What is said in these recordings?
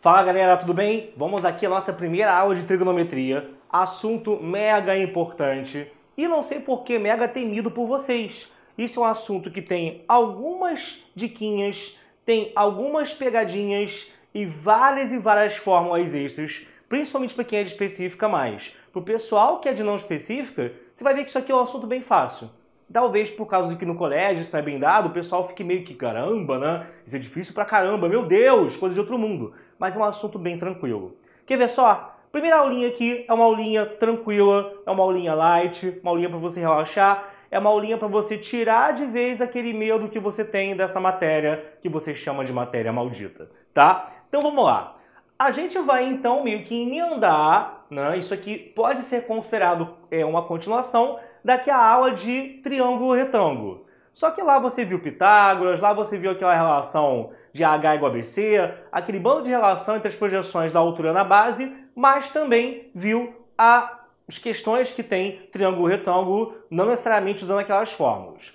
Fala galera, tudo bem? Vamos aqui à nossa primeira aula de trigonometria, assunto mega importante e não sei por que mega temido por vocês. Isso é um assunto que tem algumas diquinhas, tem algumas pegadinhas e várias fórmulas extras, principalmente para quem é de específica mais. Para o pessoal que é de não específica, você vai ver que isso aqui é um assunto bem fácil. Talvez por causa de que no colégio isso não é bem dado, o pessoal fique meio que caramba, né? Isso é difícil pra caramba, meu Deus, coisa de outro mundo. Mas é um assunto bem tranquilo. Quer ver só? Primeira aulinha aqui é uma aulinha tranquila, é uma aulinha light, uma aulinha para você relaxar, é uma aulinha para você tirar de vez aquele medo que você tem dessa matéria que você chama de matéria maldita, tá? Então vamos lá. A gente vai então meio que emendar, né? Isso aqui pode ser considerado uma continuação daqui a aula de triângulo retângulo. Só que lá você viu Pitágoras, lá você viu aquela relação de H igual a BC, aquele bando de relação entre as projeções da altura na base, mas também viu as questões que tem triângulo retângulo, não necessariamente usando aquelas fórmulas.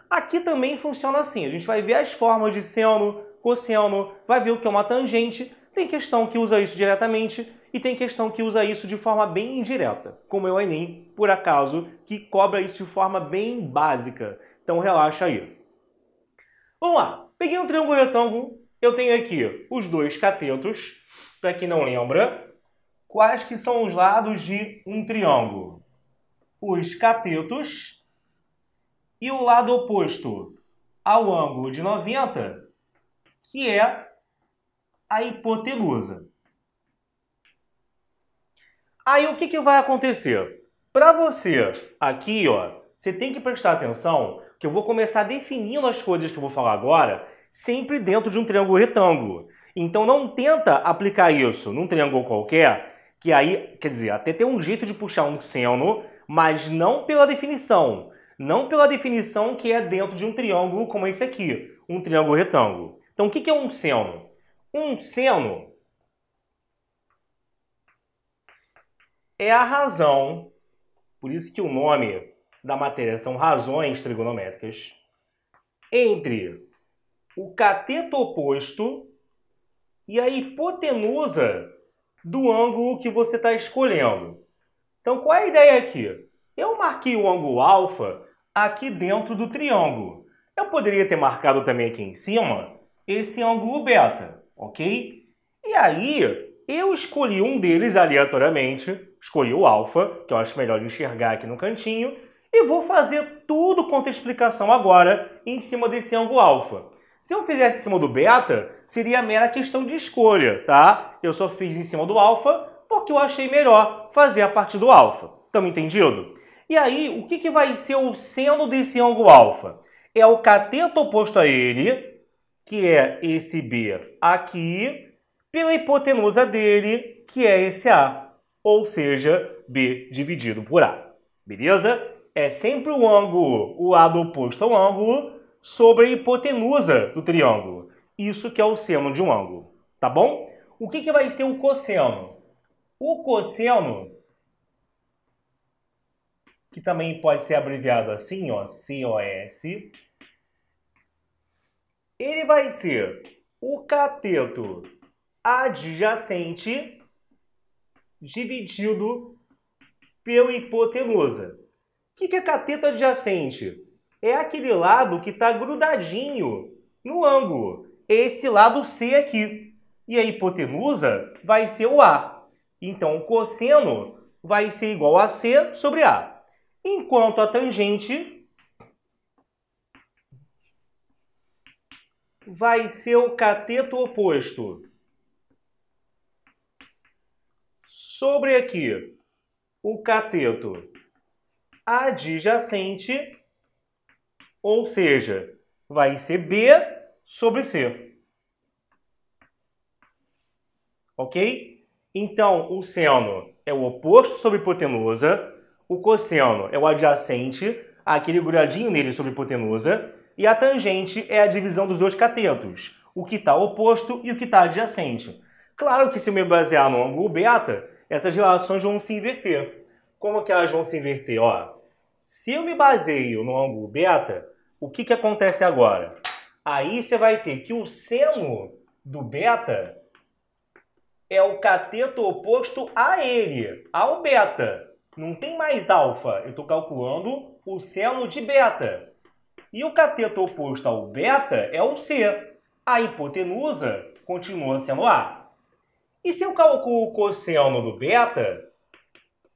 Aqui também funciona assim, a gente vai ver as fórmulas de seno, cosseno, vai ver o que é uma tangente, tem questão que usa isso diretamente e tem questão que usa isso de forma bem indireta, como é o Enem, por acaso, que cobra isso de forma bem básica. Então relaxa aí. Vamos lá. Peguei um triângulo retângulo. Eu tenho aqui os dois catetos. Para quem não lembra, quais que são os lados de um triângulo? Os catetos e o lado oposto ao ângulo de 90, que é a hipotenusa. Aí o que vai acontecer? Para você aqui, ó, você tem que prestar atenção que eu vou começar definindo as coisas que eu vou falar agora sempre dentro de um triângulo retângulo. Então não tenta aplicar isso num triângulo qualquer, que aí, quer dizer, até tem um jeito de puxar um seno, mas não pela definição. Não pela definição que é dentro de um triângulo como esse aqui, um triângulo retângulo. Então o que é um seno? Um seno é a razão, por isso que o nome da matéria são razões trigonométricas, entre o cateto oposto e a hipotenusa do ângulo que você está escolhendo. Então, qual é a ideia aqui? Eu marquei o ângulo alfa aqui dentro do triângulo. Eu poderia ter marcado também aqui em cima esse ângulo beta, ok? E aí, eu escolhi um deles aleatoriamente, escolhi o alfa, que eu acho melhor de enxergar aqui no cantinho, e vou fazer tudo quanto a explicação agora em cima desse ângulo alfa. Se eu fizesse em cima do beta, seria mera questão de escolha, tá? Eu só fiz em cima do alfa porque eu achei melhor fazer a partir do alfa. Estamos entendido? E aí, o que vai ser o seno desse ângulo alfa? É o cateto oposto a ele, que é esse B aqui, pela hipotenusa dele, que é esse A, ou seja, B dividido por A. Beleza? É sempre o ângulo, o lado oposto ao ângulo, sobre a hipotenusa do triângulo. Isso que é o seno de um ângulo, tá bom? O que vai ser o cosseno? O cosseno, que também pode ser abreviado assim, ó, COS, ele vai ser o cateto adjacente dividido pela hipotenusa. O que é cateto adjacente? É aquele lado que está grudadinho no ângulo. Esse lado C aqui. E a hipotenusa vai ser o A. Então, o cosseno vai ser igual a C sobre A. Enquanto a tangente vai ser o cateto oposto sobre aqui o cateto adjacente, ou seja, vai ser B sobre C. Ok? Então, o seno é o oposto sobre hipotenusa, o cosseno é o adjacente, aquele grudadinho nele sobre hipotenusa, e a tangente é a divisão dos dois catetos, o que está oposto e o que está adjacente. Claro que se eu me basear no ângulo beta, essas relações vão se inverter. Como que elas vão se inverter? Ó, se eu me baseio no ângulo beta, o que acontece agora? Aí você vai ter que o seno do beta é o cateto oposto a ele, ao beta. Não tem mais alfa, eu estou calculando o seno de beta. E o cateto oposto ao beta é o C. A hipotenusa continua sendo A. E se eu calculo o cosseno do beta,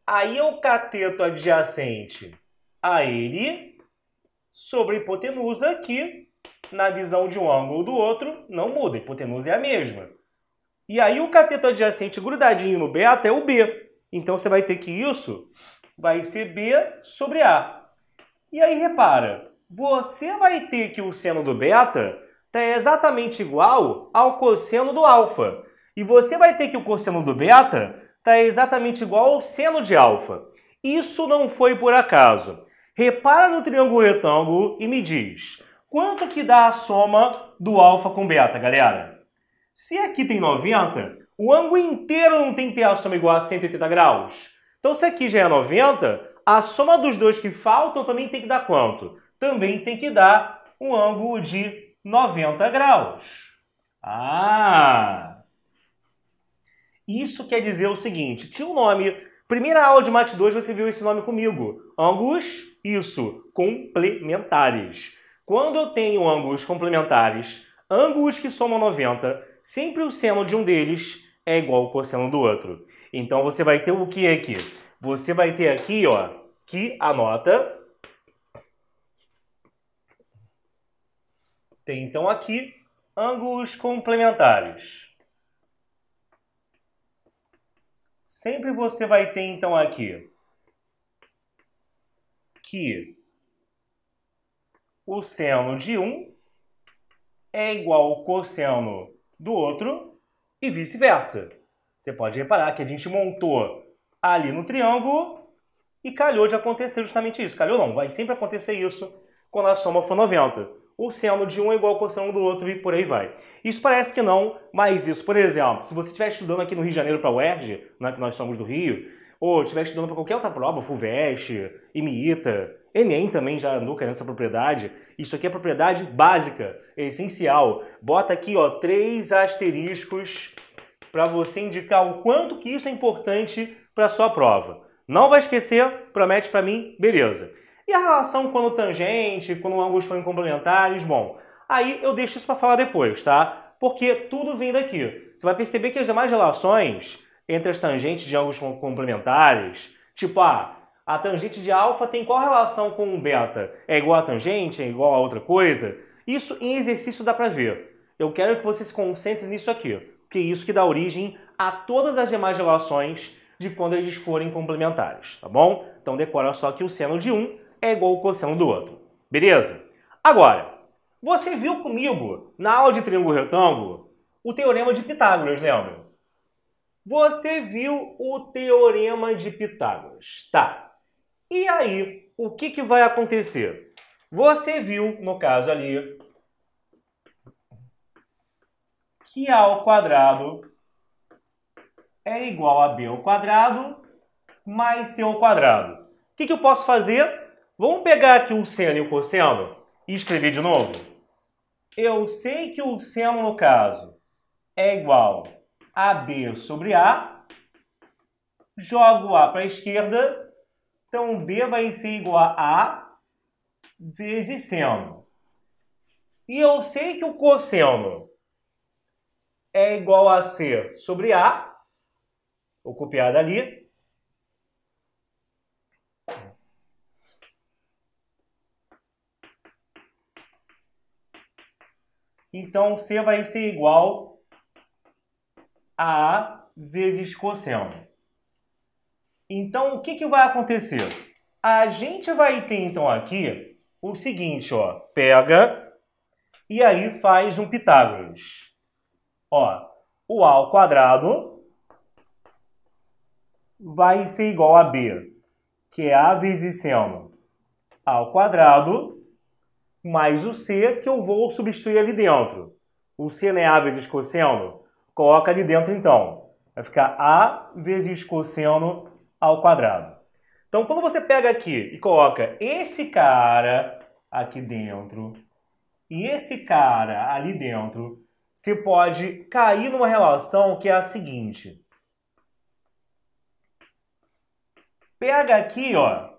aí é o cateto adjacente a ele sobre a hipotenusa, que na visão de um ângulo do outro não muda, a hipotenusa é a mesma. E aí o cateto adjacente grudadinho no beta é o B. Então você vai ter que isso vai ser B sobre A. E aí repara, você vai ter que o seno do beta está exatamente igual ao cosseno do alfa. E você vai ter que o cosseno do beta está exatamente igual ao seno de alfa. Isso não foi por acaso. Repara no triângulo retângulo e me diz, quanto que dá a soma do alfa com beta, galera? Se aqui tem 90, o ângulo inteiro não tem que ter a soma igual a 180 graus. Então, se aqui já é 90, a soma dos dois que faltam também tem que dar quanto? Também tem que dar um ângulo de 90 graus. Isso quer dizer o seguinte, tinha um nome, primeira aula de Mate 2 você viu esse nome comigo, ângulos, complementares. Quando eu tenho ângulos complementares, ângulos que somam 90, sempre o seno de um deles é igual ao cosseno do outro. Então você vai ter o que aqui? Você vai ter aqui, ó, que anota. Tem então aqui ângulos complementares. Sempre você vai ter então aqui que o seno de um é igual ao cosseno do outro e vice-versa. Você pode reparar que a gente montou ali no triângulo e calhou de acontecer justamente isso. Calhou não, vai sempre acontecer isso quando a soma for 90. O seno de um é igual ao cosseno do outro e por aí vai. Isso parece que não, mas isso, por exemplo, se você estiver estudando aqui no Rio de Janeiro para a UERJ, né, que nós somos do Rio, ou estiver estudando para qualquer outra prova, FUVEST, IMITA, Enem também já andou nessa propriedade. Isso aqui é propriedade básica, é essencial. Bota aqui, ó, 3 asteriscos para você indicar o quanto que isso é importante para a sua prova. Não vai esquecer, promete para mim, beleza. E a relação quando tangente, quando ângulos forem complementares, bom, aí eu deixo isso para falar depois, tá? Porque tudo vem daqui. Você vai perceber que as demais relações entre as tangentes de ângulos complementares, tipo, a tangente de alfa tem qual relação com o beta? É igual a tangente? É igual a outra coisa? Isso em exercício dá para ver. Eu quero que você se concentre nisso aqui, porque é isso que dá origem a todas as demais relações de quando eles forem complementares, tá bom? Então decora só que o seno de um é igual ao cosseno do outro. Beleza? Agora, você viu comigo, na aula de triângulo retângulo, o teorema de Pitágoras, lembra? Você viu o teorema de Pitágoras. Tá. E aí, o que vai acontecer? Você viu, no caso ali, que A ao quadrado é igual a B ao quadrado mais C ao quadrado. O que eu posso fazer? Vamos pegar aqui o seno e o cosseno e escrever de novo? Eu sei que o seno, no caso, é igual a B sobre A. Jogo A para a esquerda. Então, B vai ser igual a vezes seno. E eu sei que o cosseno é igual a C sobre A. Vou copiar dali. Então, C vai ser igual a A vezes cosseno. Então, o que vai acontecer? A gente vai ter, então, aqui o seguinte, ó. Pega e aí faz um Pitágoras. Ó, o A ao quadrado vai ser igual a B, que é A vezes seno ao quadrado, mais o C, que eu vou substituir ali dentro. O seno é A vezes cosseno? Coloca ali dentro, então. Vai ficar A vezes cosseno ao quadrado. Então, quando você pega aqui e coloca esse cara aqui dentro e esse cara ali dentro, você pode cair numa relação que é a seguinte. Pega aqui, ó,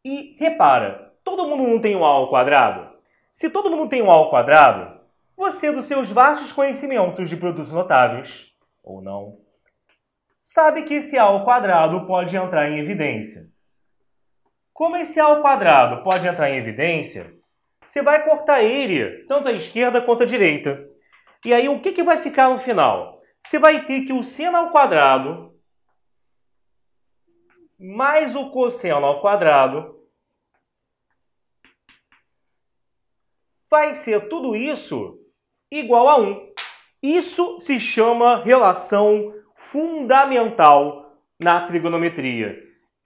e repara, todo mundo não tem um A ao quadrado? Se todo mundo tem um A ao quadrado, você, dos seus vastos conhecimentos de produtos notáveis, ou não, sabe que esse A ao quadrado pode entrar em evidência. Como esse A ao quadrado pode entrar em evidência, você vai cortar ele, tanto à esquerda quanto à direita. E aí, o que vai ficar no final? Você vai ter que o seno ao quadrado mais o cosseno ao quadrado vai ser tudo isso igual a 1. Isso se chama relação fundamental na trigonometria.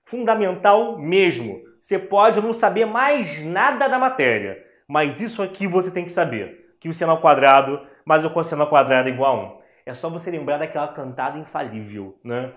Fundamental mesmo. Você pode não saber mais nada da matéria, mas isso aqui você tem que saber. Que o seno ao quadrado mais o cosseno ao quadrado é igual a 1. É só você lembrar daquela cantada infalível, né?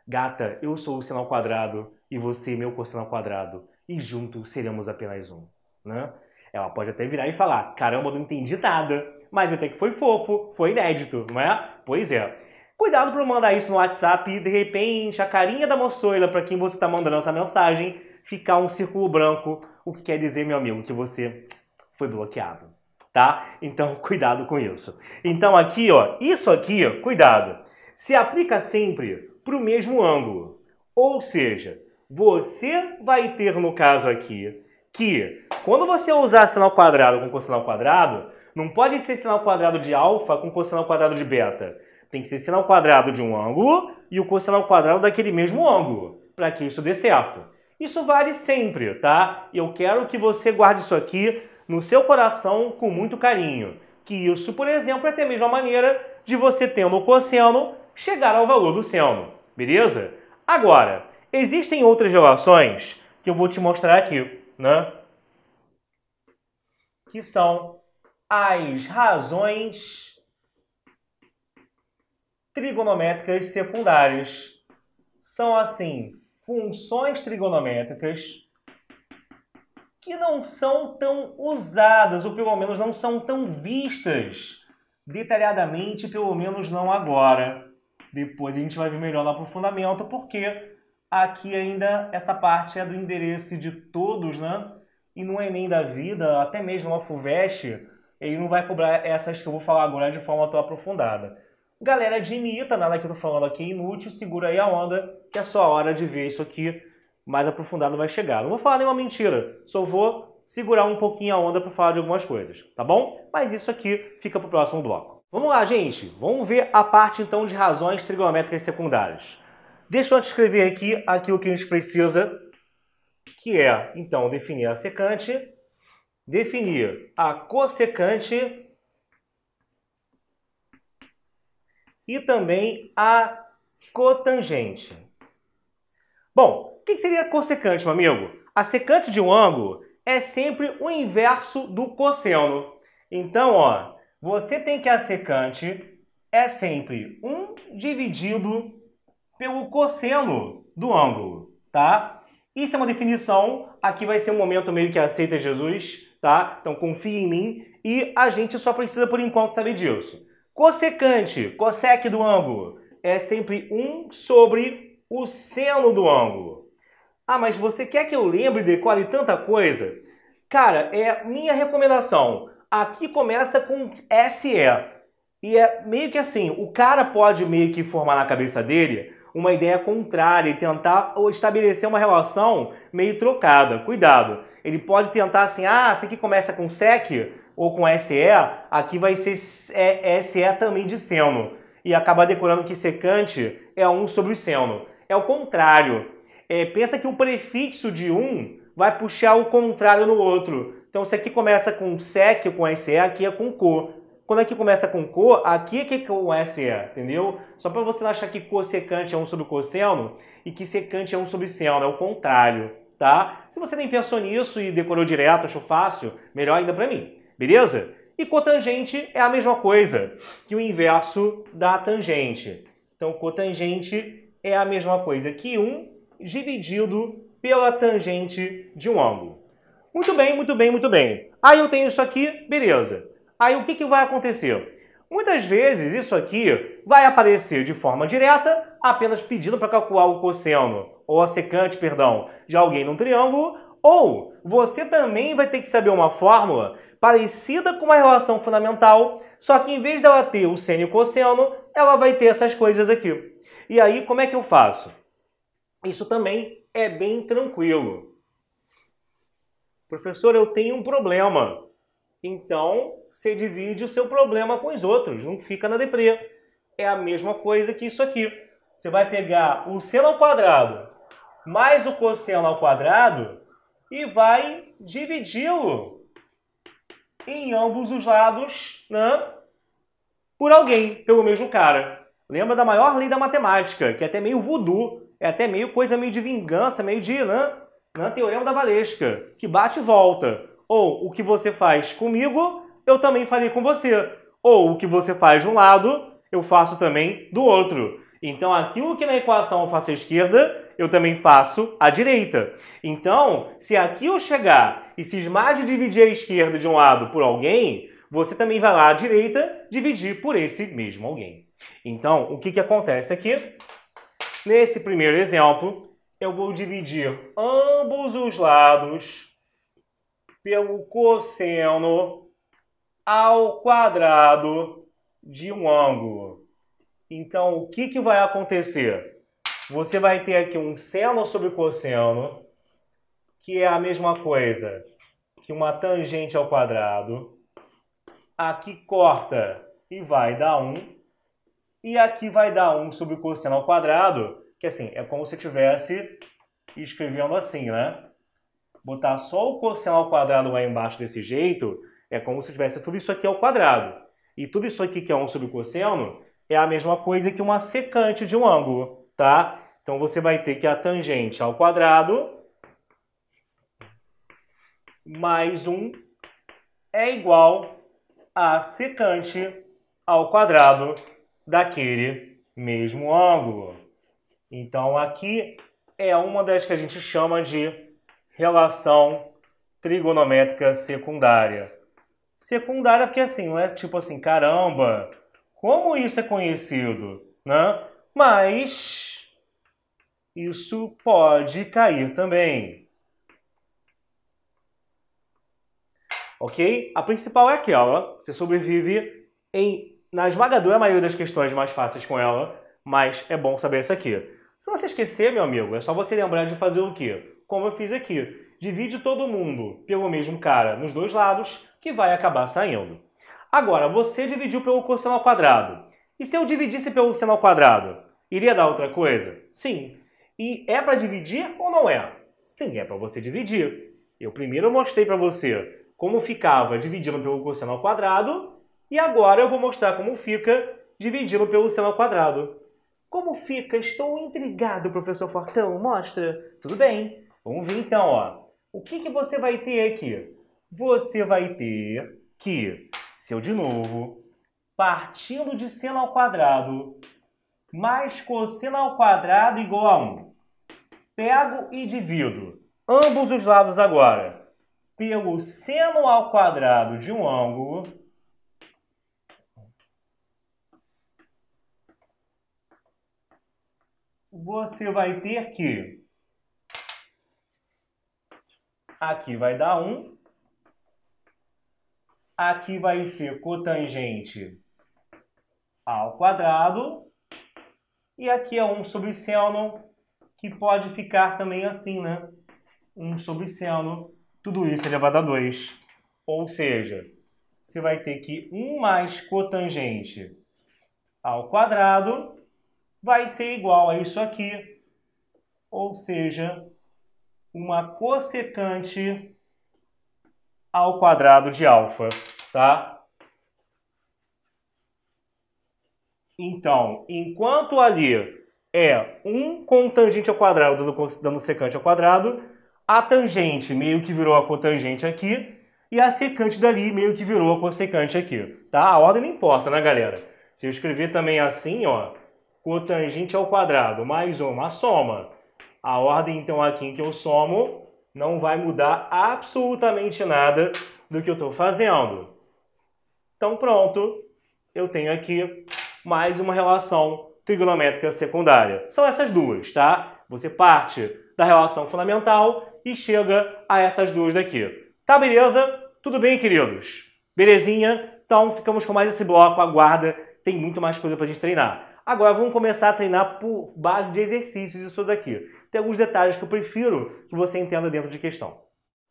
Gata, eu sou o seno ao quadrado e você meu cosseno ao quadrado. E juntos seremos apenas 1, né? Ela pode até virar e falar, caramba, não entendi nada. Mas até que foi fofo, foi inédito, não é? Pois é. Cuidado para mandar isso no WhatsApp e, de repente, a carinha da moçoila para quem você está mandando essa mensagem ficar um círculo branco, o que quer dizer, meu amigo, que você foi bloqueado, tá? Então, cuidado com isso. Então, aqui, ó, isso aqui, ó, cuidado, se aplica sempre para o mesmo ângulo. Ou seja, você vai ter, no caso aqui, que quando você usar seno ao quadrado com cosseno ao quadrado, não pode ser seno ao quadrado de alfa com cosseno ao quadrado de beta. Tem que ser seno ao quadrado de um ângulo e o cosseno ao quadrado daquele mesmo ângulo, para que isso dê certo. Isso vale sempre, tá? Eu quero que você guarde isso aqui no seu coração com muito carinho. Que isso, por exemplo, é até a mesma maneira de você, tendo o cosseno, chegar ao valor do seno. Beleza? Agora, existem outras relações que eu vou te mostrar aqui, né? Que são as razões trigonométricas secundárias. São, assim, funções trigonométricas que não são tão usadas, ou pelo menos não são tão vistas detalhadamente, pelo menos não agora. Depois a gente vai ver melhor no aprofundamento, porque aqui ainda essa parte é do interesse de todos, né? E no Enem da vida, até mesmo no FUVEST, ele não vai cobrar essas que eu vou falar agora de forma tão aprofundada. Galera, admita, nada que eu tô falando aqui é inútil, segura aí a onda, que é a sua hora de ver isso aqui mais aprofundado vai chegar. Não vou falar nenhuma mentira, só vou segurar um pouquinho a onda para falar de algumas coisas, tá bom? Mas isso aqui fica pro próximo bloco. Vamos lá, gente, vamos ver a parte então de razões trigonométricas secundárias. Deixa eu te escrever aqui aquilo que a gente precisa, que é, então, definir a secante, definir a cossecante e também a cotangente. Bom, o que seria a cossecante, meu amigo? A secante de um ângulo é sempre o inverso do cosseno. Então, ó, você tem que a secante é sempre 1 dividido pelo cosseno do ângulo, tá? Isso é uma definição, aqui vai ser um momento meio que aceita Jesus, tá? Então confia em mim e a gente só precisa por enquanto saber disso. Cossecante, cossec do ângulo, é sempre 1 sobre o seno do ângulo. Ah, mas você quer que eu lembre e decore tanta coisa? Cara, é minha recomendação. Aqui começa com SE. E é meio que assim, o cara pode meio que formar na cabeça dele uma ideia contrária e tentar estabelecer uma relação meio trocada. Cuidado, ele pode tentar assim, esse aqui começa com sec ou com SE, aqui vai ser SE também de seno. E acaba decorando que secante é 1 sobre o seno. É o contrário. Pensa que o prefixo de um vai puxar o contrário no outro. Então, se aqui começa com sec ou com SE, aqui é com co. Quando aqui começa com co, aqui é que é com SE, entendeu? Só para você não achar que cossecante é 1 sobre cosseno e que secante é 1 sobre seno, é o contrário, tá? Se você nem pensou nisso e decorou direto, achou fácil, melhor ainda para mim, beleza? E cotangente é a mesma coisa que o inverso da tangente. Então, cotangente é a mesma coisa que 1 dividido pela tangente de um ângulo. Muito bem, muito bem, muito bem. Aí eu tenho isso aqui, beleza. Aí o que vai acontecer? Muitas vezes isso aqui vai aparecer de forma direta, apenas pedindo para calcular o cosseno, ou a secante, perdão, de alguém num triângulo, ou você também vai ter que saber uma fórmula parecida com uma relação fundamental, só que em vez dela ter o seno e o cosseno, ela vai ter essas coisas aqui. E aí, como é que eu faço? Isso também é bem tranquilo. Professor, eu tenho um problema. Então, você divide o seu problema com os outros, não fica na deprê. É a mesma coisa que isso aqui. Você vai pegar o seno ao quadrado mais o cosseno ao quadrado e vai dividi-lo em ambos os lados, né, por alguém, pelo mesmo cara. Lembra da maior lei da matemática, que é até meio voodoo, é até meio coisa meio de vingança, meio de, né, teorema da Valesca, que bate e volta. Ou o que você faz comigo, eu também farei com você. Ou o que você faz de um lado, eu faço também do outro. Então, aquilo que na equação eu faço à esquerda, eu também faço à direita. Então, se aqui eu chegar e cismar de dividir a esquerda de um lado por alguém, você também vai lá à direita dividir por esse mesmo alguém. Então, o que acontece aqui? Nesse primeiro exemplo, eu vou dividir ambos os lados pelo cosseno ao quadrado de um ângulo. Então, o que vai acontecer? Você vai ter aqui um seno sobre cosseno, que é a mesma coisa que uma tangente ao quadrado. Aqui corta e vai dar 1. E aqui vai dar 1 sobre cosseno ao quadrado, que assim, é como se eu estivesse escrevendo assim, né? Botar só o cosseno ao quadrado lá embaixo desse jeito, é como se tivesse tudo isso aqui ao quadrado. E tudo isso aqui que é 1 sobre cosseno é a mesma coisa que uma secante de um ângulo, tá? Então você vai ter que a tangente ao quadrado mais 1 é igual a secante ao quadrado daquele mesmo ângulo. Então aqui é uma das que a gente chama de relação trigonométrica secundária. Secundária porque assim, não é tipo assim, caramba, como isso é conhecido, né? Mas isso pode cair também. Ok? A principal é aquela, você sobrevive na esmagadora maioria das questões mais fáceis com ela, mas é bom saber essa aqui. Se você esquecer, meu amigo, é só você lembrar de fazer o quê? Como eu fiz aqui. Divide todo mundo pelo mesmo cara nos dois lados, que vai acabar saindo. Agora, você dividiu pelo cosseno ao quadrado. E se eu dividisse pelo seno ao quadrado? Iria dar outra coisa? Sim. E é para dividir ou não é? Sim, é para você dividir. Eu primeiro mostrei para você como ficava dividindo pelo cosseno ao quadrado, e agora eu vou mostrar como fica dividindo pelo seno ao quadrado. Como fica? Estou intrigado, professor Fortão. Mostra. Tudo bem. Vamos ver então, ó. O que você vai ter aqui? Você vai ter que, se eu de novo, partindo de seno ao quadrado mais cosseno ao quadrado igual a 1. Pego e divido ambos os lados agora pelo seno ao quadrado de um ângulo. Você vai ter que aqui vai dar 1. Aqui vai ser cotangente ao quadrado. E aqui é 1 sobre seno, que pode ficar também assim, né? 1 sobre seno, tudo isso elevado a 2. Ou seja, você vai ter que 1 mais cotangente ao quadrado vai ser igual a isso aqui. Ou seja, uma cossecante ao quadrado de alfa, tá? Então, enquanto ali é 1 com tangente ao quadrado dando secante ao quadrado, a tangente meio que virou a cotangente aqui, e a secante dali meio que virou a cossecante aqui, tá? A ordem não importa, né, galera? Se eu escrever também assim, ó, cotangente ao quadrado mais uma soma, a ordem, então, aqui em que eu somo não vai mudar absolutamente nada do que eu estou fazendo. Então pronto, eu tenho aqui mais uma relação trigonométrica secundária. São essas duas, tá? Você parte da relação fundamental e chega a essas duas daqui. Tá, beleza? Tudo bem, queridos? Belezinha? Então ficamos com mais esse bloco, aguarda, tem muito mais coisa pra gente treinar. Agora vamos começar a treinar por base de exercícios isso daqui. Tem alguns detalhes que eu prefiro que você entenda dentro de questão.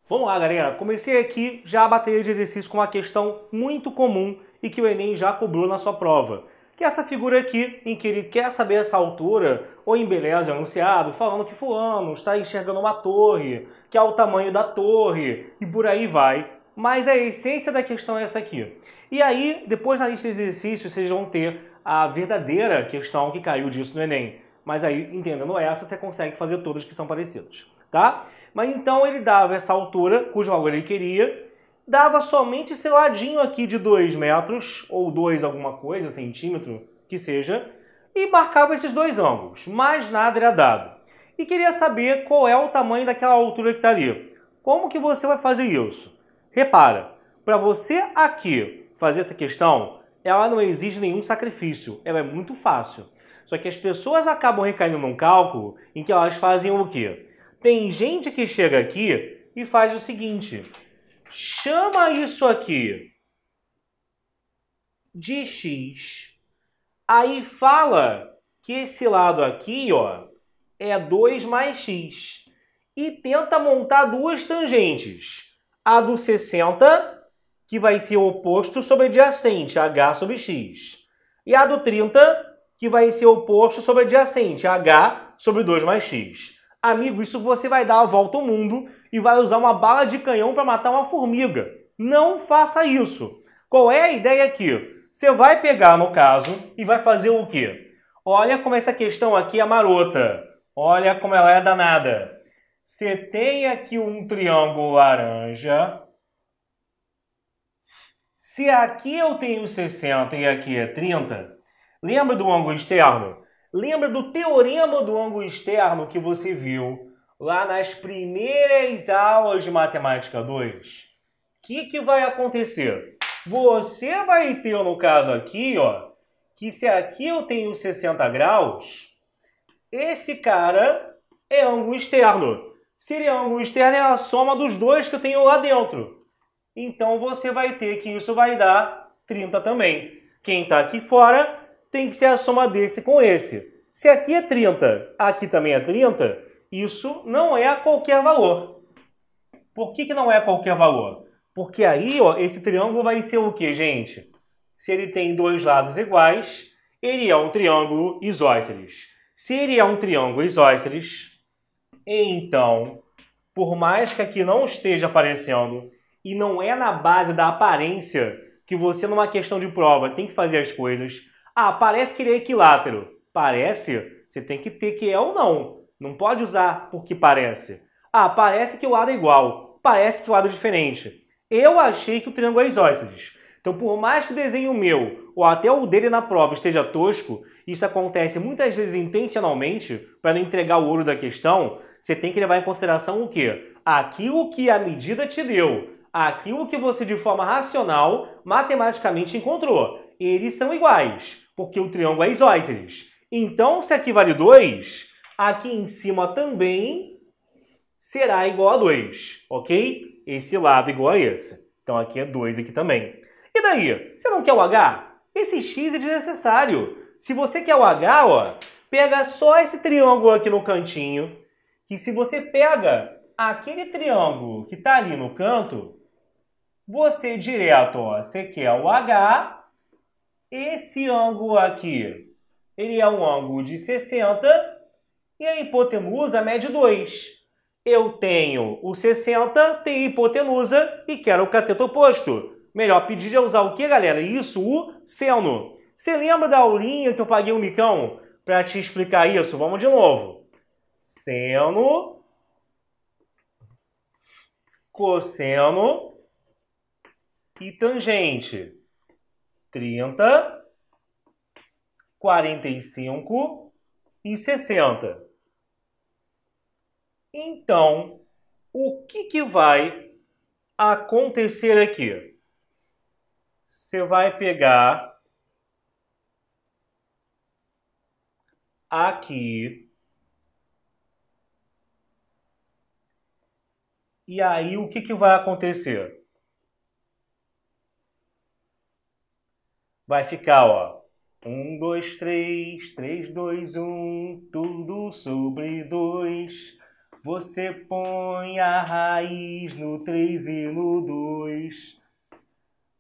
Vamos lá, galera. Comecei aqui já a bateria de exercício com uma questão muito comum e que o Enem já cobrou na sua prova. Que é essa figura aqui, em que ele quer saber essa altura, ou embeleza o enunciado, falando que fulano está enxergando uma torre, que é o tamanho da torre, e por aí vai. Mas a essência da questão é essa aqui. E aí, depois na lista de exercícios, vocês vão ter a verdadeira questão que caiu disso no Enem. Mas aí, entendendo essa, você consegue fazer todos que são parecidos, tá? Mas então ele dava essa altura, cujo valor ele queria, dava somente esse ladinho aqui de 2 metros, ou 2 alguma coisa, centímetro, que seja, e marcava esses dois ângulos. Mais nada era dado. E queria saber qual é o tamanho daquela altura que está ali. Como que você vai fazer isso? Repara, para você aqui fazer essa questão, ela não exige nenhum sacrifício, ela é muito fácil. Só que as pessoas acabam recaindo num cálculo em que elas fazem o quê? Tem gente que chega aqui e faz o seguinte: chama isso aqui de x, aí fala que esse lado aqui, ó, é 2 mais x, e tenta montar duas tangentes. A do 60, que vai ser o oposto sobre adjacente, h sobre x, e a do 30, que vai ser o oposto sobre adjacente, h sobre 2 mais x. Amigo, isso você vai dar a volta ao mundo e vai usar uma bala de canhão para matar uma formiga. Não faça isso. Qual é a ideia aqui? Você vai pegar, no caso, e vai fazer o quê? Olha como essa questão aqui é marota. Olha como ela é danada. Você tem aqui um triângulo laranja. Se aqui eu tenho 60 e aqui é 30, lembra do ângulo externo? Lembra do teorema do ângulo externo que você viu lá nas primeiras aulas de Matemática 2? O que vai acontecer? Você vai ter, no caso aqui, ó, que se aqui eu tenho 60 graus, esse cara é ângulo externo. Se ele é ângulo externo, é a soma dos dois que eu tenho lá dentro. Então você vai ter que isso vai dar 30 também. Quem está aqui fora tem que ser a soma desse com esse. Se aqui é 30, aqui também é 30, isso não é a qualquer valor. Por que não é a qualquer valor? Porque aí, ó, esse triângulo vai ser o quê, gente? Se ele tem dois lados iguais, ele é um triângulo isósceles. Se ele é um triângulo isósceles, então, por mais que aqui não esteja aparecendo, e não é na base da aparência que você, numa questão de prova, tem que fazer as coisas. Ah, parece que ele é equilátero. Parece? Você tem que ter que é ou não. Não pode usar porque parece. Ah, parece que o lado é igual. Parece que o lado é diferente. Eu achei que o triângulo é isósceles. Então, por mais que o desenho meu, ou até o dele na prova, esteja tosco, isso acontece muitas vezes intencionalmente, para não entregar o ouro da questão, você tem que levar em consideração o quê? Aquilo que a medida te deu. Aquilo que você, de forma racional, matematicamente encontrou. Eles são iguais, porque o triângulo é isósceles. Então, se aqui vale 2, aqui em cima também será igual a 2, ok? Esse lado igual a esse. Então, aqui é 2 aqui também. E daí? Você não quer o H? Esse x é desnecessário. Se você quer o H, ó, pega só esse triângulo aqui no cantinho, que se você pega aquele triângulo que está ali no canto, você direto, ó, você quer o H, esse ângulo aqui, ele é um ângulo de 60 e a hipotenusa mede 2. Eu tenho o 60, tenho hipotenusa e quero o cateto oposto. Melhor pedir é usar o que, galera? Isso, o seno. Você lembra da aulinha que eu paguei um micão para te explicar isso? Vamos de novo. Seno, cosseno e tangente. 30, 45 e 60. Então, o que vai acontecer aqui? você vai pegar aqui. E aí, o que vai acontecer? Vai ficar, ó. 1, 2, 3, 3, 2, 1, tudo sobre 2. Você põe a raiz no 3 e no 2.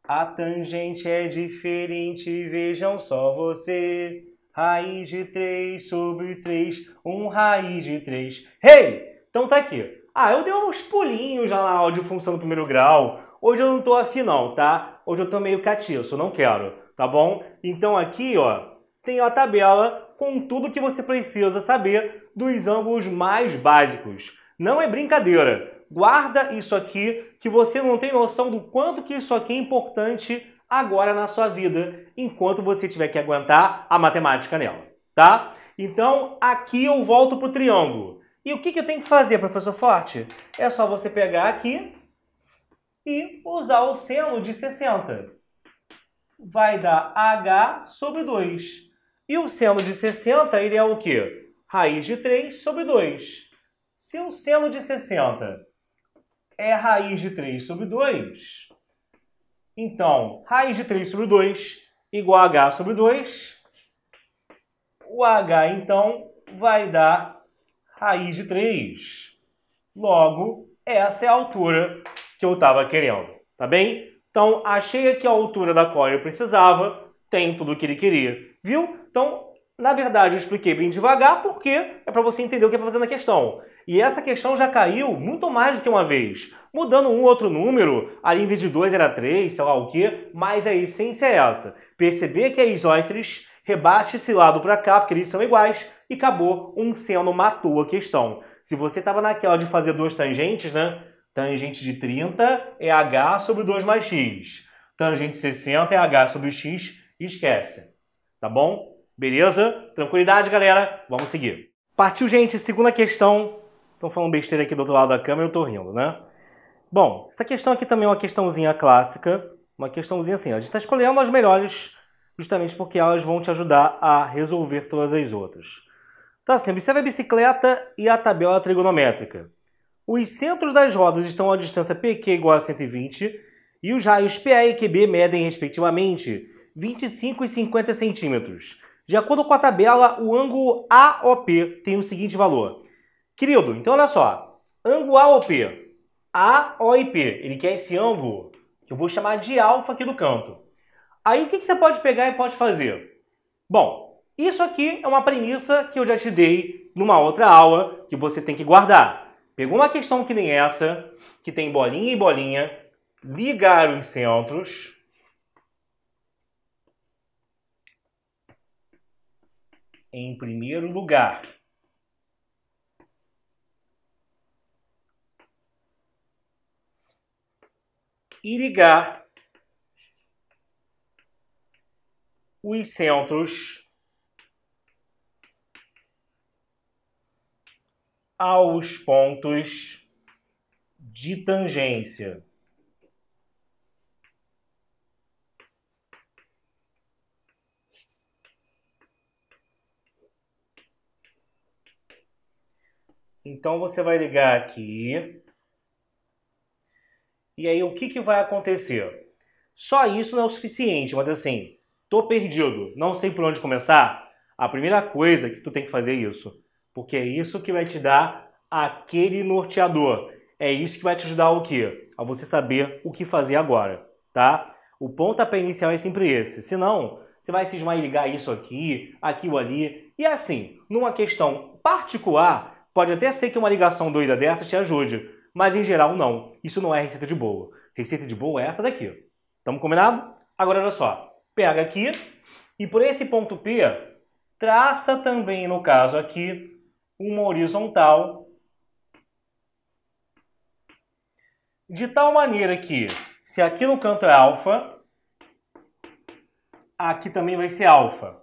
A tangente é diferente, vejam só você. Raiz de 3 sobre 3, 1 raiz de 3. Hey! Então tá aqui. Eu dei uns pulinhos já na aula de função do primeiro grau. Hoje eu não tô afim não, tá? Hoje eu tô meio catiço, não quero, tá bom? Então aqui, ó, tem a tabela com tudo que você precisa saber dos ângulos mais básicos. Não é brincadeira. Guarda isso aqui, que você não tem noção do quanto que isso aqui é importante agora na sua vida, enquanto você tiver que aguentar a matemática nela, tá? Então, aqui eu volto para o triângulo. E o que eu tenho que fazer, professor Forte? É só você pegar aqui e usar o seno de 60. Vai dar h sobre 2. E o seno de 60, ele é o quê? Raiz de 3 sobre 2. Se o seno de 60 é raiz de 3 sobre 2, então, raiz de 3 sobre 2 igual a h sobre 2. O h, então, vai dar raiz de 3. Logo, essa é a altura que eu estava querendo, tá bem? Então, achei aqui a altura da qual eu precisava, tem tudo o que ele queria, viu? Então, na verdade, eu expliquei bem devagar porque é para você entender o que é para fazer na questão. E essa questão já caiu muito mais do que uma vez. Mudando um outro número, ali em vez de 2 era 3, sei lá o quê, mas a essência é essa. Perceber que é isósceles, rebate esse lado para cá, porque eles são iguais, e acabou, um seno matou a questão. Se você estava naquela de fazer duas tangentes, né? Tangente de 30 é h sobre 2 mais x. Tangente de 60 é h sobre x, esquece. Tá bom? Beleza? Tranquilidade, galera? Vamos seguir. Partiu, gente. Segunda questão. Estão falando besteira aqui do outro lado da câmera, eu tô rindo, né? Bom, essa questão aqui também é uma questãozinha clássica. Uma questãozinha assim, ó. A gente está escolhendo as melhores justamente porque elas vão te ajudar a resolver todas as outras. Então assim, observe a bicicleta e a tabela trigonométrica. Os centros das rodas estão a distância PQ igual a 120 e os raios PA e QB medem, respectivamente, 25 e 50 centímetros. De acordo com a tabela, o ângulo AOP tem o seguinte valor. Querido, então olha só. Ângulo AOP. AO e P. Ele quer esse ângulo que eu vou chamar de alfa aqui do canto. Aí o que você pode pegar e pode fazer? Bom, isso aqui é uma premissa que eu já te dei numa outra aula que você tem que guardar. Pegou uma questão que nem essa, que tem bolinha e bolinha, ligar os centros. Em primeiro lugar. E ligar os centros aos pontos de tangência. Então você vai ligar aqui. E aí o que vai acontecer? Só isso não é o suficiente, mas assim, tô perdido, não sei por onde começar. A primeira coisa que tu tem que fazer é isso. Porque é isso que vai te dar aquele norteador. É isso que vai te ajudar o quê? A você saber o que fazer agora, tá? O pontapé inicial é sempre esse. Senão, você vai cismar e ligar isso aqui, aquilo ali. E assim, numa questão particular, pode até ser que uma ligação doida dessa te ajude. Mas em geral, não. Isso não é receita de bolo. Receita de bolo é essa daqui. Tamo combinado? Agora, olha só. Pega aqui e por esse ponto P, traça também, no caso aqui, uma horizontal de tal maneira que, se aqui no canto é alfa, aqui também vai ser alfa.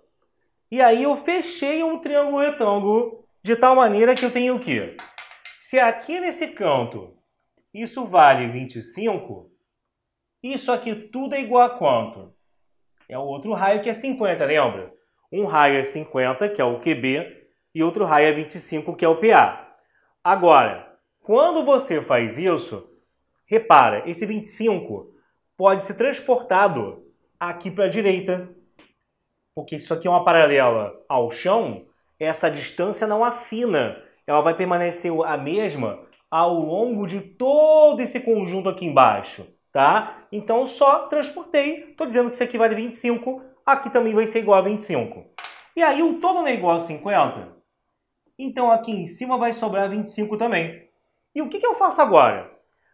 E aí eu fechei um triângulo retângulo de tal maneira que eu tenho o quê? Se aqui nesse canto isso vale 25, Isso aqui tudo é igual a quanto? É o outro raio que é 50, lembra? Um raio é 50, que é o QB, e outro raio é 25, que é o PA. Agora, quando você faz isso, repara, esse 25 pode ser transportado aqui para a direita, porque isso aqui é uma paralela ao chão, essa distância não afina, ela vai permanecer a mesma ao longo de todo esse conjunto aqui embaixo, tá? Então só transportei, estou dizendo que isso aqui vale 25, aqui também vai ser igual a 25. E aí o todo não é igual a 50, então aqui em cima vai sobrar 25 também. E o que eu faço agora?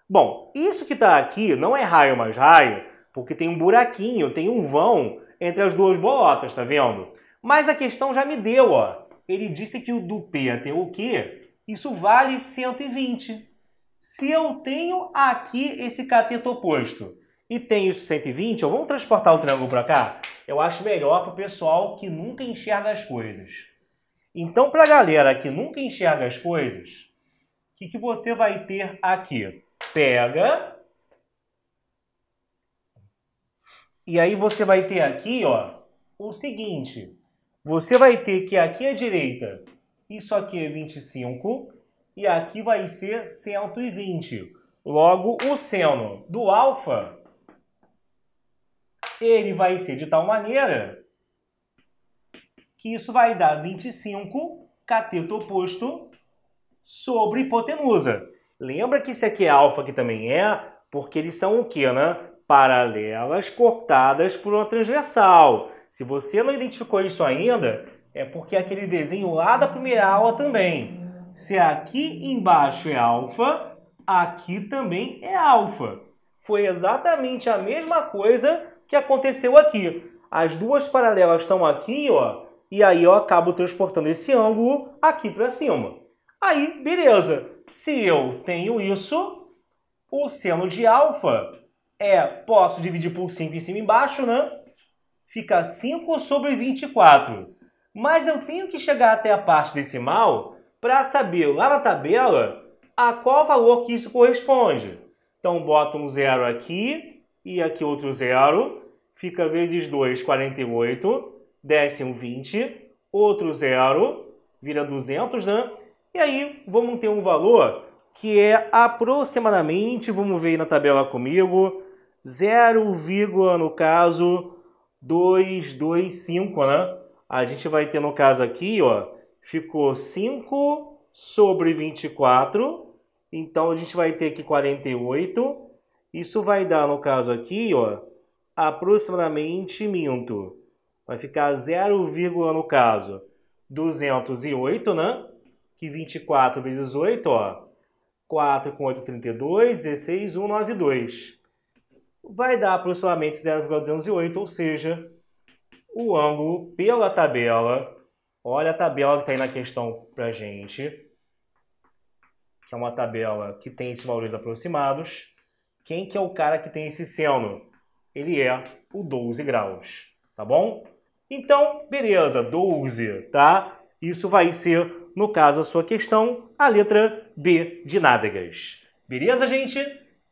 Bom, isso que está aqui não é raio mais raio, porque tem um buraquinho, tem um vão entre as duas bolotas, tá vendo? Mas a questão já me deu, ó. Ele disse que o do P até o Q, isso vale 120. Se eu tenho aqui esse cateto oposto e tenho 120, ó, vamos transportar o triângulo para cá? Eu acho melhor para o pessoal que nunca enxerga as coisas. Então, para a galera que nunca enxerga as coisas, o que você vai ter aqui? Pega. E aí você vai ter aqui, ó, o seguinte. Você vai ter que aqui à direita, isso aqui é 25 e aqui vai ser 120. Logo, o seno do alfa, ele vai ser de tal maneira que isso vai dar 25 cateto oposto sobre hipotenusa. Lembra que isso aqui é alfa, que também é, porque eles são o quê, né? Paralelas cortadas por uma transversal. Se você não identificou isso ainda, é porque é aquele desenho lá da primeira aula também. Se aqui embaixo é alfa, aqui também é alfa. Foi exatamente a mesma coisa que aconteceu aqui. As duas paralelas estão aqui, ó, e aí eu acabo transportando esse ângulo aqui para cima. Aí, beleza. Se eu tenho isso, o seno de alfa posso dividir por 5 em cima e embaixo, né? Fica 5 sobre 24. Mas eu tenho que chegar até a parte decimal para saber lá na tabela a qual valor que isso corresponde. Então, boto um zero aqui e aqui outro zero. Fica vezes 2, 48. Desce um 20. Outro zero. Vira 200, né? E aí, vamos ter um valor que é aproximadamente, vamos ver aí na tabela comigo, 0, no caso, 225, né? A gente vai ter no caso aqui, ó, ficou 5 sobre 24, então a gente vai ter aqui 48. Isso vai dar, no caso aqui, ó, aproximadamente, vai ficar 0, no caso, 208, né? Que 24 vezes 8, ó, 4 com 8, 32, 16, 192. Vai dar aproximadamente 0,208, ou seja, o ângulo pela tabela, olha a tabela que está aí na questão pra gente, que é uma tabela que tem esses valores aproximados. Quem que é o cara que tem esse seno? Ele é o 12 graus, tá bom? Então, beleza, 12, tá? Isso vai ser, no caso, a sua questão, a letra B de nádegas. Beleza, gente?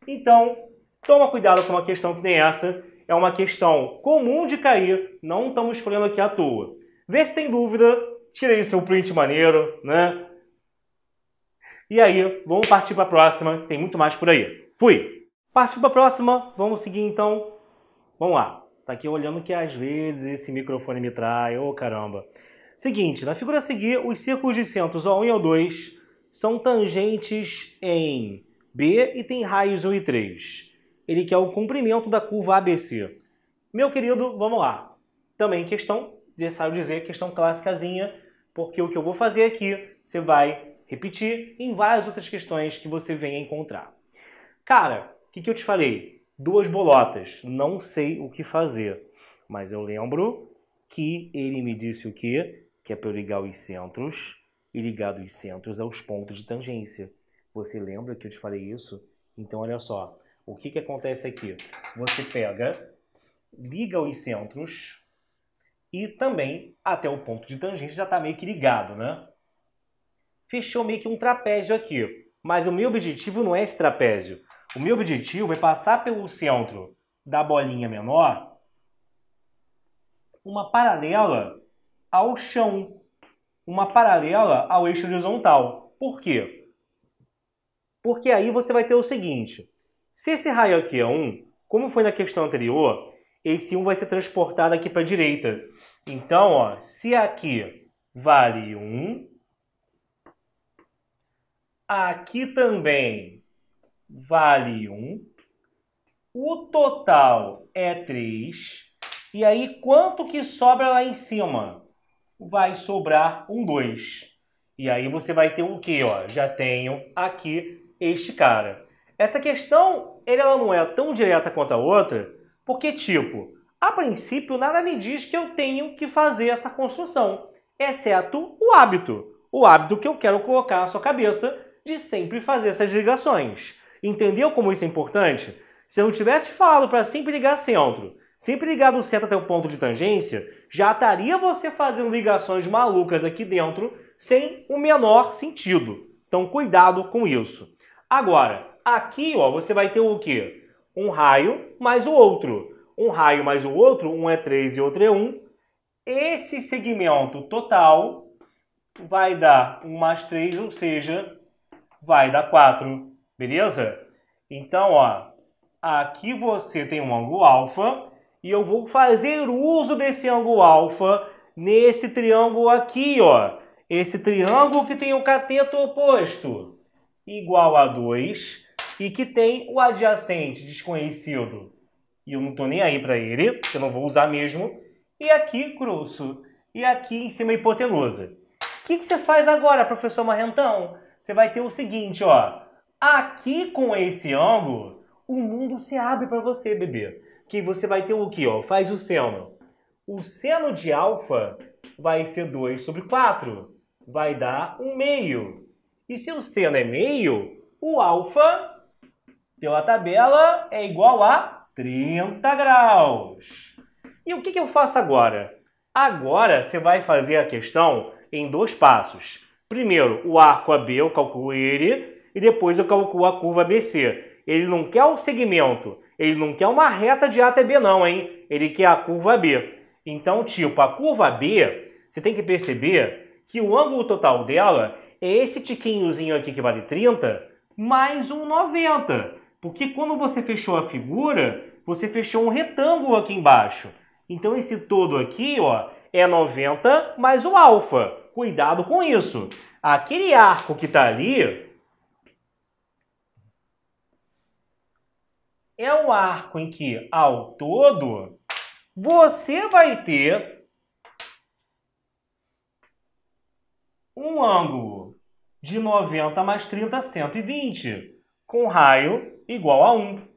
Então, toma cuidado com uma questão que nem essa. É uma questão comum de cair, não estamos escolhendo aqui à toa. Vê se tem dúvida, tira aí seu print maneiro, né? E aí, vamos partir para a próxima, tem muito mais por aí. Fui! Partiu para a próxima, vamos seguir então. Vamos lá. Tá aqui olhando que às vezes esse microfone me trai, ô caramba. Seguinte, na figura a seguir, os círculos de centros O1 e O2 são tangentes em B e tem raios 1 e 3. Ele quer o comprimento da curva ABC. Meu querido, vamos lá. Também questão, necessário dizer, questão clássicazinha, porque o que eu vou fazer aqui, você vai repetir em várias outras questões que você venha encontrar. Cara, o que eu te falei? Duas bolotas, não sei o que fazer, mas eu lembro que ele me disse o quê? Que é para eu ligar os centros e ligar os centros aos pontos de tangência. Você lembra que eu te falei isso? Então, olha só, o que acontece aqui? Você pega, liga os centros e também até o ponto de tangência já está meio que ligado, né? Fechou meio que um trapézio aqui, mas o meu objetivo não é esse trapézio. O meu objetivo é passar pelo centro da bolinha menor uma paralela ao chão, uma paralela ao eixo horizontal. Por quê? Porque aí você vai ter o seguinte, se esse raio aqui é 1, como foi na questão anterior, esse 1 vai ser transportado aqui para a direita. Então, ó, se aqui vale 1, aqui também vale 1, o total é 3, e aí quanto que sobra lá em cima? Vai sobrar um 2. E aí você vai ter o quê? Ó, já tenho aqui este cara. Essa questão ela não é tão direta quanto a outra, porque, tipo, a princípio nada me diz que eu tenho que fazer essa construção, exceto o hábito. O hábito que eu quero colocar na sua cabeça de sempre fazer essas ligações. Entendeu como isso é importante? Se eu não tivesse te falado para sempre ligar centro, sempre ligar do centro até o ponto de tangência, já estaria você fazendo ligações malucas aqui dentro sem o menor sentido. Então, cuidado com isso. Agora, aqui ó, você vai ter o quê? Um raio mais o outro. Um raio mais o outro, um é 3 e outro é 1. Esse segmento total vai dar 1 mais 3, ou seja, vai dar 4. Beleza? Então, ó, aqui você tem um ângulo alfa e eu vou fazer uso desse ângulo alfa nesse triângulo aqui, ó. Esse triângulo que tem o cateto oposto igual a 2 e que tem o adjacente desconhecido. E eu não estou nem aí para ele, eu não vou usar mesmo. E aqui cruço. E aqui em cima a hipotenusa. O que você faz agora, professor Marrentão? Você vai ter o seguinte, ó. Aqui com esse ângulo, o mundo se abre para você, bebê. Que você vai ter o quê, ó? Faz o seno. O seno de alfa vai ser 2 sobre 4. Vai dar 1/2. E se o seno é meio, o alfa, pela tabela, é igual a 30 graus. E o que eu faço agora? Agora você vai fazer a questão em 2 passos. Primeiro, o arco AB, eu calculo ele, e depois eu calculo a curva ABC. Ele não quer o segmento, ele não quer uma reta de A até B não, hein? Ele quer a curva B. Então, tipo, a curva B, você tem que perceber que o ângulo total dela é esse tiquinhozinho aqui que vale 30, mais um 90. Porque quando você fechou a figura, você fechou um retângulo aqui embaixo. Então esse todo aqui, ó, é 90 mais o alfa. Cuidado com isso. Aquele arco que está ali é o arco em que, ao todo, você vai ter um ângulo de 90 mais 30, 120, com raio igual a 1.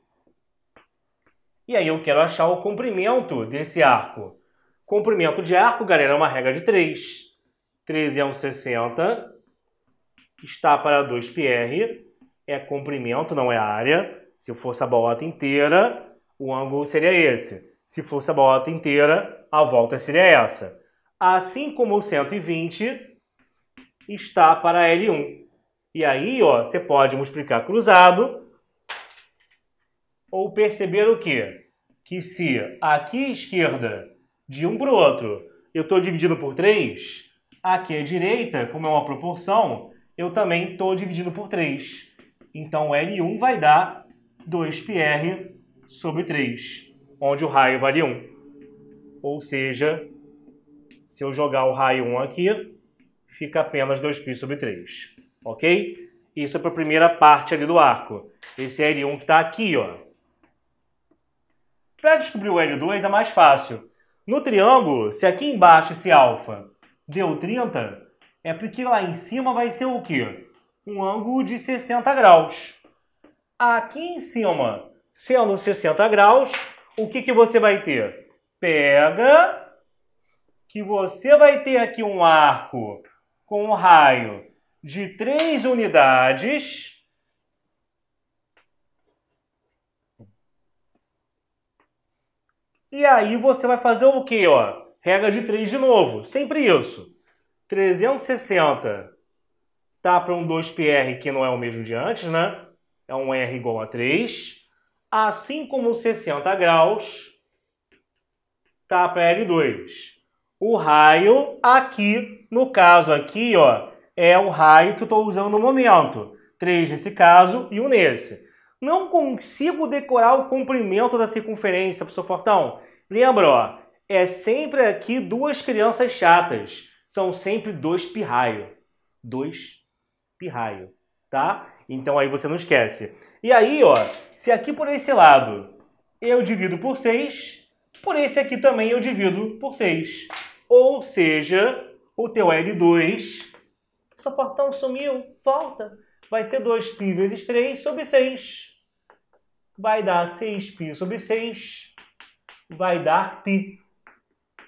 E aí eu quero achar o comprimento desse arco. Comprimento de arco, galera, é uma regra de 3. 13 é um 60, está para 2πr, é comprimento, não é área. Se fosse a bolota inteira, o ângulo seria esse. Se fosse a bolota inteira, a volta seria essa. Assim como o 120 está para L1. E aí, ó, você pode multiplicar cruzado ou perceber o quê? Que se aqui à esquerda, de um para o outro, eu estou dividindo por 3, aqui à direita, como é uma proporção, eu também estou dividindo por 3. Então, L1 vai dar 2πr sobre 3, onde o raio vale 1. Ou seja, se eu jogar o raio 1 aqui, fica apenas 2π sobre 3. Ok? Isso é para a primeira parte ali do arco. Esse L1 que está aqui, ó. Para descobrir o L2 é mais fácil. No triângulo, se aqui embaixo esse alfa deu 30, é porque lá em cima vai ser o quê? Um ângulo de 60 graus. Aqui em cima, sendo 60 graus, o que você vai ter? Pega que você vai ter aqui um arco com um raio de 3 unidades. E aí você vai fazer o quê, ó? Regra de 3 de novo, sempre isso. 360 tá para um 2πr que não é o mesmo de antes, né? É um r igual a 3. assim como 60 graus está para L2. O raio aqui, no caso aqui, ó, é o raio que eu estou usando no momento. 3 nesse caso e 1 nesse. Não consigo decorar o comprimento da circunferência, professor Fortão. Lembra, ó, é sempre aqui duas crianças chatas. São sempre 2 pi-raio. 2 pi-raio, tá? Então aí você não esquece. E aí, ó, se aqui por esse lado eu divido por 6, por esse aqui também eu divido por 6. Ou seja, o teu L2, professor Fortão sumiu, volta. Vai ser 2π vezes 3 sobre 6. Vai dar 6π sobre 6. Vai dar π.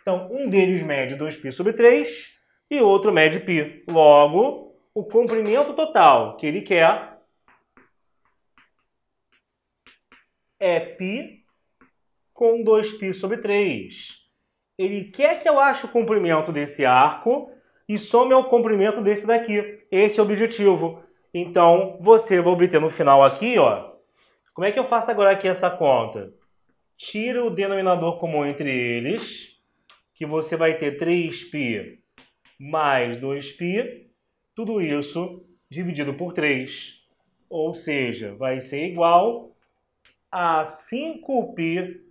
Então, um deles mede 2π sobre 3 e outro mede π. Logo, o comprimento total que ele quer é π com 2π sobre 3. Ele quer que eu ache o comprimento desse arco e some ao comprimento desse daqui. Esse é o objetivo. Então, você vai obter no final aqui, ó. Como é que eu faço agora aqui essa conta? Tira o denominador comum entre eles, que você vai ter 3π mais 2π, tudo isso dividido por 3. Ou seja, vai ser igual a 5π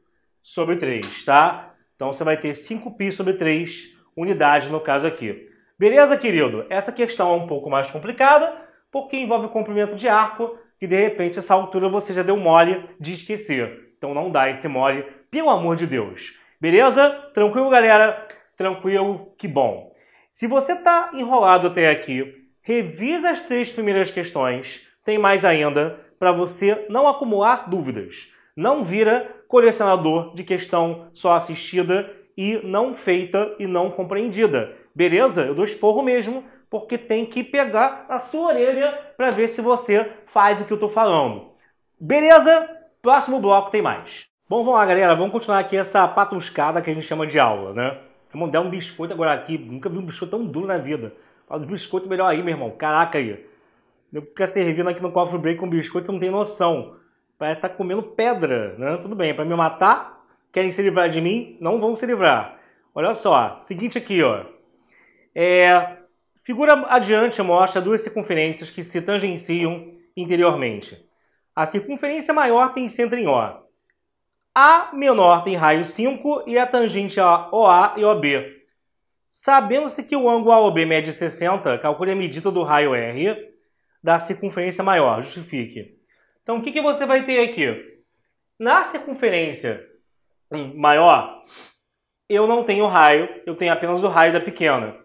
sobre 3, tá? Então, você vai ter 5π sobre 3 unidades no caso aqui. Beleza, querido? Essa questão é um pouco mais complicada, porque envolve o comprimento de arco, que de repente essa altura você já deu mole de esquecer. Então não dá esse mole, pelo amor de Deus. Beleza? Tranquilo, galera? Tranquilo, que bom. Se você está enrolado até aqui, revisa as 3 primeiras questões. Tem mais ainda, para você não acumular dúvidas. Não vira colecionador de questão só assistida e não feita e não compreendida. Beleza? Eu dou esporro mesmo, porque tem que pegar a sua orelha para ver se você faz o que eu estou falando. Beleza? Próximo bloco tem mais. Bom, vamos lá, galera. Vamos continuar aqui essa patuscada que a gente chama de aula, né? Vamos dar um biscoito agora aqui. Nunca vi um biscoito tão duro na vida. Fala do biscoito melhor aí, meu irmão. Caraca aí. Eu ficar servindo aqui no coffee break com biscoito, não tem noção. Parece estar comendo pedra, né? Tudo bem, para me matar, querem se livrar de mim, não vão se livrar. Olha só, seguinte aqui, ó. Figura adiante mostra duas circunferências que se tangenciam interiormente. A circunferência maior tem centro em O. A menor tem raio 5 e a tangente a OA e OB. Sabendo-se que o ângulo AOB mede 60, calcule a medida do raio R da circunferência maior. Justifique. Então, o que você vai ter aqui? Na circunferência maior, eu não tenho raio, eu tenho apenas o raio da pequena.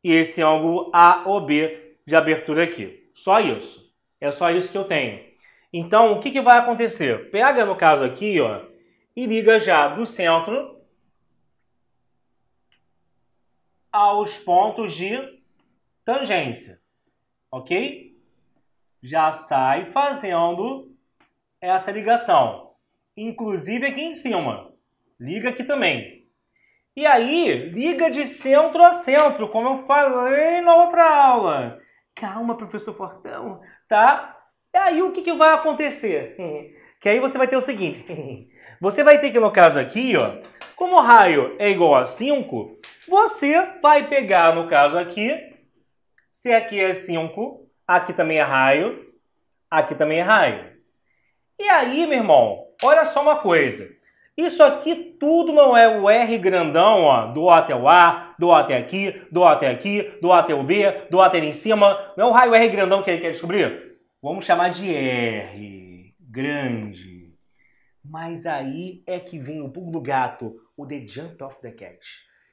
E esse ângulo AOB de abertura aqui. Só isso. É só isso que eu tenho. Então, o que vai acontecer? Pega, no caso aqui, ó, e liga já do centro aos pontos de tangência. Ok? Já sai fazendo essa ligação. Inclusive aqui em cima. Liga aqui também. E aí, liga de centro a centro, como eu falei na outra aula. Calma, professor Fortão, tá? E aí, o que vai acontecer? Que aí você vai ter o seguinte. Você vai ter que, no caso aqui, ó, como o raio é igual a 5, você vai pegar, no caso aqui, se aqui é 5, aqui também é raio, aqui também é raio. E aí, meu irmão, olha só uma coisa. Isso aqui tudo não é o R grandão, ó, do O até o A, do O até aqui, do O até aqui, do O até o B, do O até ali em cima. Não é o raio R grandão que ele quer descobrir? Vamos chamar de R grande. Mas aí é que vem o pulo do gato, o The Jump of the Cat.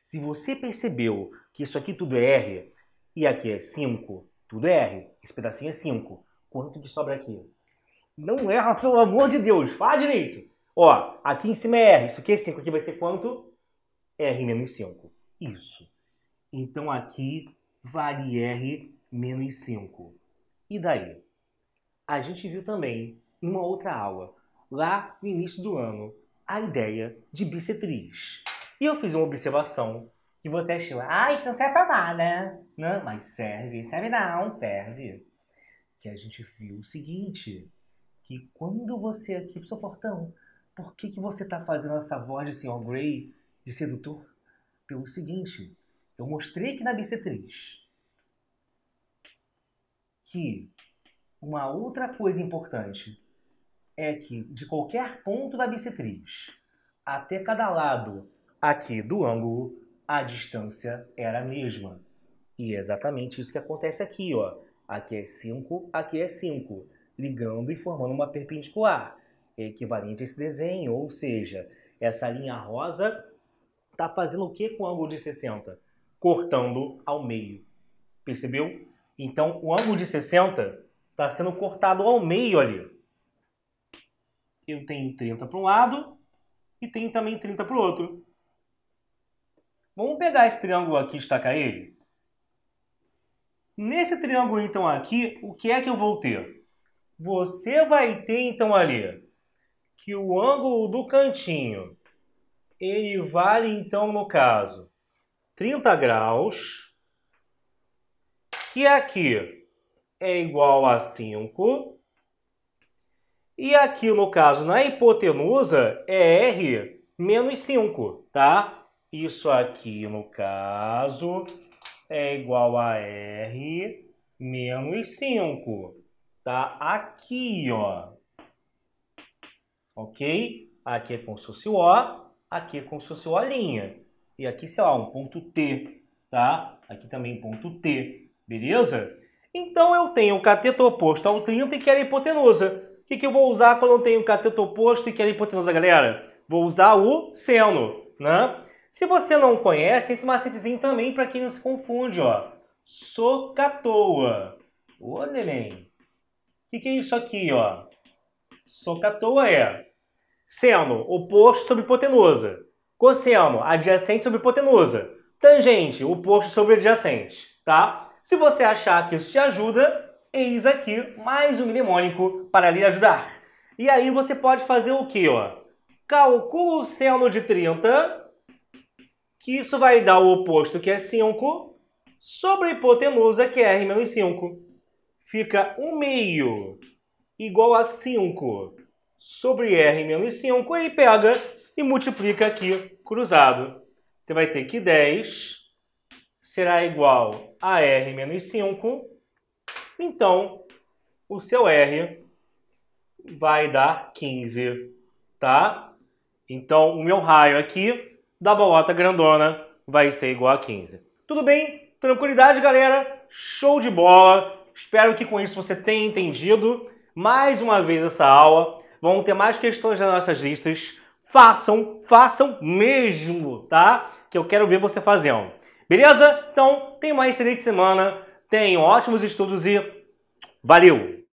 Se você percebeu que isso aqui tudo é R e aqui é 5, tudo é R, esse pedacinho é 5, quanto que sobra aqui? Não erra, pelo amor de Deus, fala direito. Ó, aqui em cima é R, isso aqui é 5, aqui vai ser quanto? R menos 5. Isso. Então aqui vale R menos 5. E daí? A gente viu também, em uma outra aula, lá no início do ano, a ideia de bissetriz. E eu fiz uma observação que você achou, isso não serve pra nada. Não, mas serve. Serve não, serve. Que a gente viu o seguinte, que quando você aqui, professor Fortão, por que você está fazendo essa voz de Sr. Grey, de sedutor? Pelo seguinte, eu mostrei aqui na bissetriz que uma outra coisa importante é que de qualquer ponto da bissetriz até cada lado aqui do ângulo, a distância era a mesma. E é exatamente isso que acontece aqui, ó. Aqui é 5, aqui é 5, ligando e formando uma perpendicular. É equivalente a esse desenho, ou seja, essa linha rosa está fazendo o que com o ângulo de 60? Cortando ao meio. Percebeu? Então, o ângulo de 60 está sendo cortado ao meio ali. Eu tenho 30 para um lado e tenho também 30 para o outro. Vamos pegar esse triângulo aqui e destacar ele? Nesse triângulo, então, aqui, o que é que eu vou ter? Você vai ter, então, ali, que o ângulo do cantinho, ele vale, então, no caso, 30 graus, que aqui é igual a 5, e aqui, no caso, na hipotenusa, é R menos 5, tá? Isso aqui, no caso, é igual a R menos 5, tá? Aqui, ó. Ok? Aqui é como se fosse o O, aqui é como se fosse o O'. E aqui, sei lá, um ponto T, tá? Aqui também ponto T, beleza? Então, eu tenho o cateto oposto ao 30 e quero a hipotenusa. O que eu vou usar quando eu tenho o cateto oposto e quero a hipotenusa, galera? Vou usar o seno, né? Se você não conhece, esse macetezinho também, para quem não se confunde, ó. Socatoa. Ô, neném. O que é isso aqui, ó? Socatoa é seno oposto sobre hipotenusa. Cosseno, adjacente sobre hipotenusa. Tangente, oposto sobre adjacente, tá? Se você achar que isso te ajuda, eis aqui mais um mnemônico para lhe ajudar. E aí você pode fazer o quê, ó? Calcula o seno de 30, que isso vai dar o oposto, que é 5, sobre a hipotenusa, que é R menos 5. Fica 1 meio igual a 5 sobre R menos 5, e pega e multiplica aqui cruzado. Você vai ter que 10 será igual a R menos 5. Então, o seu R vai dar 15, tá? Então, o meu raio aqui da bolota grandona vai ser igual a 15. Tudo bem? Tranquilidade, galera? Show de bola! Espero que com isso você tenha entendido mais uma vez essa aula. Vão ter mais questões nas nossas listas. Façam mesmo, tá? Que eu quero ver você fazendo. Beleza? Então, tenha uma excelente semana. Tenham ótimos estudos e valeu!